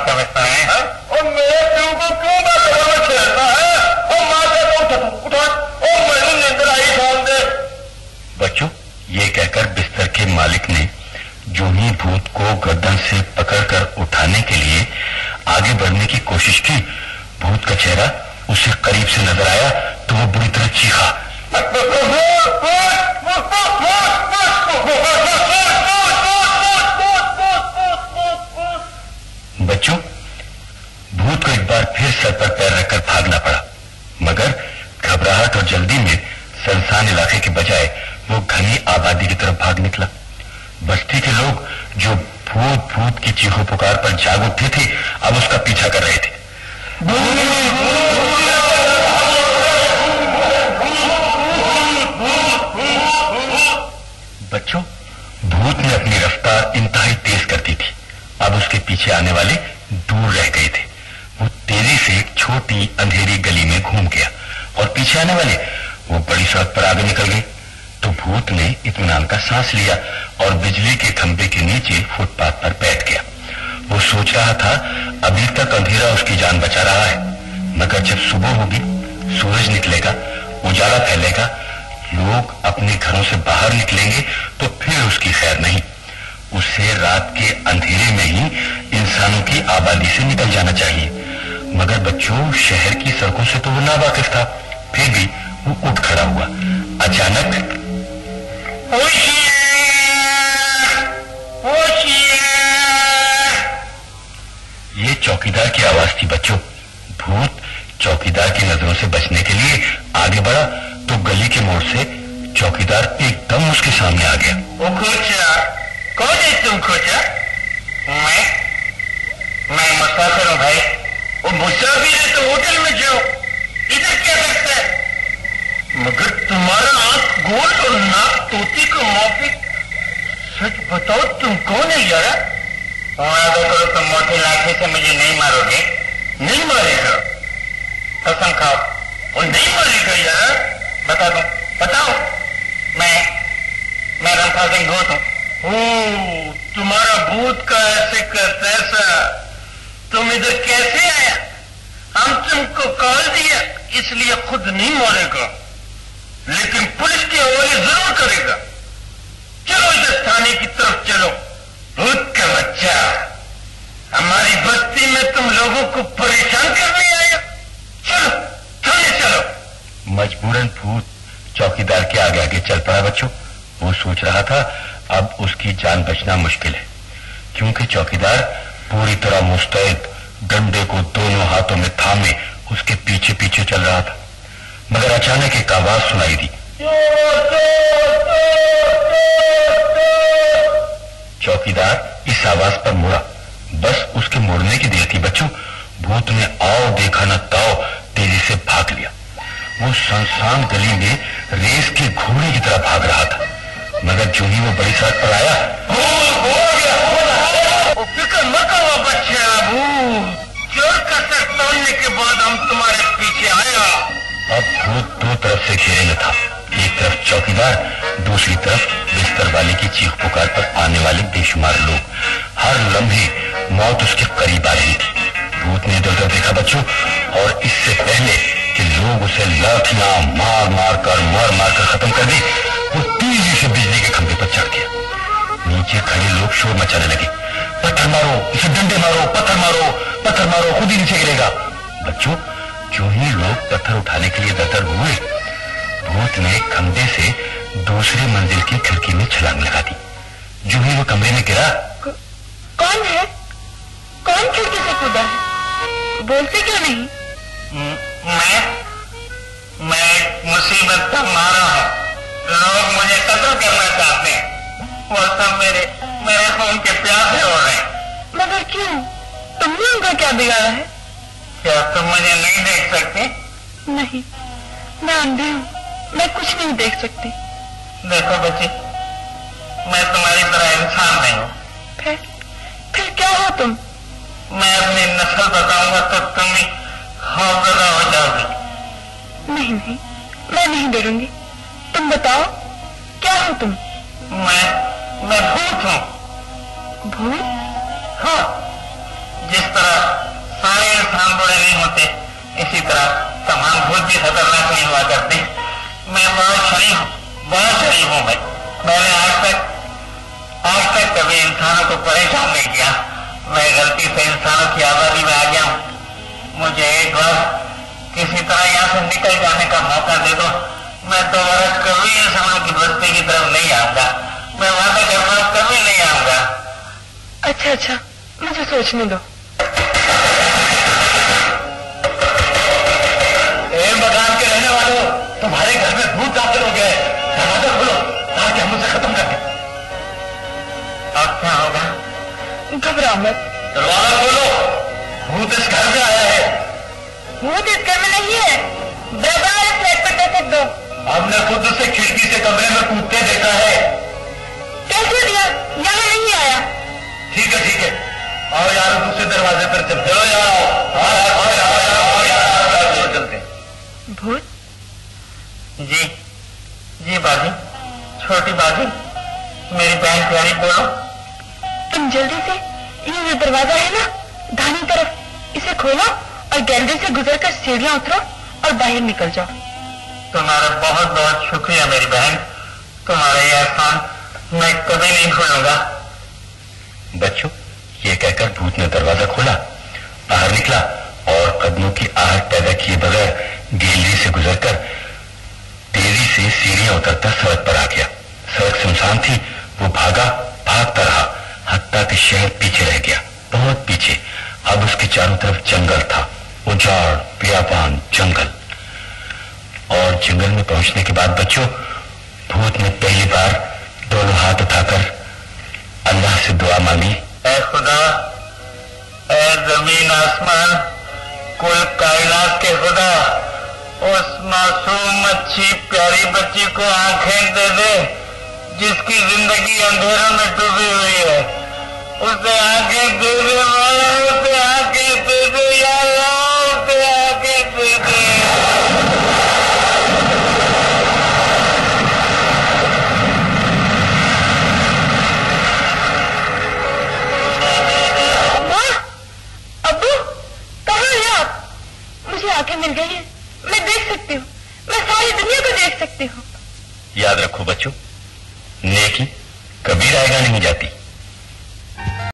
आप समझता है? और मेरे दिल को क्यों ना खबर छेड़ता है? और माँ से उठा और मेरी नींद आई सामने। बच्चों, ये कहकर बिस्तर के मालिक ने जो ही भूत को गर्दन से पकड़कर उठाने के लिए आगे बढ़ने की कोशिश की, भूत का चेहरा उसे करीब से नजर आया तो वो बुरी तरह चीखा। बच्चों, भूत को एक बार फिर सर पर पैर रखकर भागना पड़ा, मगर घबराहट और जल्दी में सुनसान इलाके के बजाय वो घनी आबादी की तरफ भाग निकला। बस्ती के लोग जो भूत भूत की चीखों पुकार पर जाग उठे थे, अब उसका पीछा कर रहे थे। बच्चों, भूत ने अपनी रफ्तार इंतहाई तेज कर दी थी। अब उसके पीछे आने वाले दूर रह गए थे। वो तेजी से एक छोटी अंधेरी गली में घूम गया और पीछे आने वाले वो बड़ी सड़क पर आगे निकल गए। तो भूत ने इत्मीनान का सांस लिया और बिजली के खंभे के नीचे फुटपाथ पर बैठ गया। वो सोच रहा था अभी तक अंधेरा उसकी जान बचा रहा है, मगर जब सुबह होगी, सूरज निकलेगा, उजाला फैलेगा, लोग अपने घरों से बाहर निकलेंगे तो फिर उसकी खैर नहीं। उसे रात के अंधेरे में ही इंसानों की आबादी से निकल जाना चाहिए। मगर बच्चों, शहर की सड़कों से तो वो नावाकिफ था, फिर भी वो उठ खड़ा हुआ। अचानक ये चौकीदार की आवाज थी। बच्चों, भूत चौकीदार की नजरों से बचने के लिए आगे बढ़ा तो गली के मोड़ से चौकीदार एकदम उसके सामने आ गया। वो खोचा, कौन है तुम खोचा? मैं मुसाफिर हूँ भाई। वो मुसाफिर है तो होटल में जाओ, इधर क्या करता है? मगर तुम्हारा आंख गोल और नाक तोती को माफिक। सच बताओ, तुम कौन है यारा? वादा करो तुम मोटी लाठी से मुझे नहीं मारोगे। नहीं मारेगा? कसम खाओ। वो नहीं मारेगा यार? बता दो, बताओ। मैं रंथा सिंह भूत हूँ। तुम्हारा भूत का ऐसे का तैसा। तुम इधर कैसे आया? हम तुमको कॉल दिया, इसलिए खुद नहीं मारेगा, लेकिन पुलिस के हवाले जरूर करेगा। चलो इधर थाने की तरफ चलो। भूत का बच्चा, हमारी बस्ती में तुम लोगों को परेशान करने आया। चलो थाने चलो। मजबूरन भूत चौकीदार के आगे आगे चल पड़ा। बच्चों, वो सोच रहा था अब उसकी जान बचना मुश्किल है, क्योंकि चौकीदार पूरी तरह मुस्तैद डंडे को दोनों हाथों में थामे उसके पीछे पीछे चल रहा था। मगर अचानक एक आवाज सुनाई दी। चौकीदार इस आवाज पर मुड़ा। बस उसके मुड़ने की देर थी। बच्चों, भूत ने आओ देखा न ताओ तेजी से भाग लिया। वो सुनसान गली में रेस के घोड़े की तरह भाग रहा था, मगर जो ही वो बड़ी सड़क पर आया, फिक्र मत करो बच्चे, चोर का सर तोड़ने के बाद हम तुम्हारे पीछे आया। अब भूत दो तरफ से घेरे में था। एक तरफ चौकीदार, दूसरी तरफ बिस्तर वाले की चीख पुकार पर आने वाले बेशुमार लोग। हर लम्हे मौत उसके करीब आ रही थी। भूत ने इधर उधर देखा बच्चों, और इससे पहले कि लोग उसे लाठियां मार मार कर खत्म कर दे, वो तेजी से बिजली के खंभे पर चढ़ गया। नीचे खड़े लोग शोर मचाने लगे, पत्थर मारो, इसे डंडे मारो, पत्थर मारो, खुद ही नीचे गिरेगा। बच्चों, जो ही लोग पत्थर उठाने के लिए दरदर हुए, भूत ने खंभे से दूसरी मंजिल की खिड़की में छलांग लगा दी। जो ही वो कमरे में गिरा, कौन है? कौन खिड़की से कूदा है? बोलते क्यों नहीं? मैं मुसीबत का मारा हूँ। लोग मुझे कत्ल करना चाहते हैं। वो सब मेरे खून के प्यासे हो रहे हैं। मगर क्यों? तुमने उनका क्या बिगाड़ा है? क्या तुम मुझे नहीं देख सकती? नहीं, मैं अंधी हूँ, मैं कुछ नहीं देख सकती। देखो बच्ची, मैं तुम्हारी तरह इंसान नहीं हूँ। फिर क्या हो तुम? मैं अपनी नस्ल बताऊंगा तो तुम ही खौफजदा हो जाओगी। नहीं, मैं नहीं डरूंगी। तुम बताओ, क्या हो तुम? मैं भूत हूँ। भूत? हाँ, जिस तरह सारे इंसान बुरे नहीं होते, इसी तरह तमाम भूत भी खतरनाक नहीं हुआ करते। मैं बहुत शरीफ हूँ भाई। मैंने आज तक कभी इंसानों को परेशान नहीं किया। मैं गलती से इंसानों की आबादी में आ गया हूँ। मुझे एक बार किसी तरह यहाँ से निकल जाने का मौका दे दो। मैं दोबारा कभी इंसानों की बस्ती की तरफ नहीं आऊंगा। मैं वादा करता हूँ कभी नहीं आऊंगा। अच्छा, मुझे सोचने दो। मकान के रहने वालों, तुम्हारे घर में भूत दाखिल हो गए। दरवाजा खोलो ताकि हम उसे खत्म कर दें। अब क्या होगा? घबराओ मत। दरवाजा खोलो, भूत इस घर में आया है। भूत इस घर में नहीं है। बराबर वाले फ्लैट पर कैसे दो? हमने खुद उसे खिड़की से कमरे में कूदते देखा है। कैसे दिया? यहाँ नहीं आया। ठीक है, आओ यार दूसरे दरवाजे पर चलते हो यार। चलते हैं। भूत? जी बाजी, छोटी बाजी, मेरी बहन प्यारी, बोलो। तुम जल्दी से ये जो दरवाजा है ना दाहिनी तरफ, इसे खोलो और गैलरी से गुजरकर सीढ़ियां उतरो और बाहर निकल जाओ। तुम्हारा बहुत बहुत शुक्रिया मेरी बहन। तुम्हारा ये एहसान मैं कभी नहीं भूलूंगा। बच्चों, ये कहकर भूत ने दरवाजा खोला, बाहर निकला और कदमों की आहट पैदा किए बगैर गैलरी से गुजरकर तेजी से सीढ़ियां उतरता सड़क पर आ गया। सड़क सुनसान थी। वो भागता रहा, हत्ता कि शहर पीछे रह गया, बहुत पीछे। अब उसके चारों तरफ जंगल था, उजाड़, बियाबान जंगल। और जंगल में पहुंचने के बाद बच्चों, भूत ने पहली बार दोनों हाथ उठाकर अल्लाह से दुआ मांगी। ऐ खुदा, ऐ जमीन आसमान, कुल कायनात के खुदा, उस मासूम अच्छी प्यारी बच्ची को आंखें दे दे जिसकी जिंदगी अंधेरों में डूबी हुई है। उसे आंखें दे दे, उसे आंखें दे दे या अल्लाह, उसे आंखें दे दे। अब्बू, कहाँ हैं आप? मुझे आंखें मिल गई हैं। मैं देख सकती हूँ, मैं सारी दुनिया को देख सकती हूँ। याद रखो बच्चों, नेकी कभी रायगा नहीं जाती।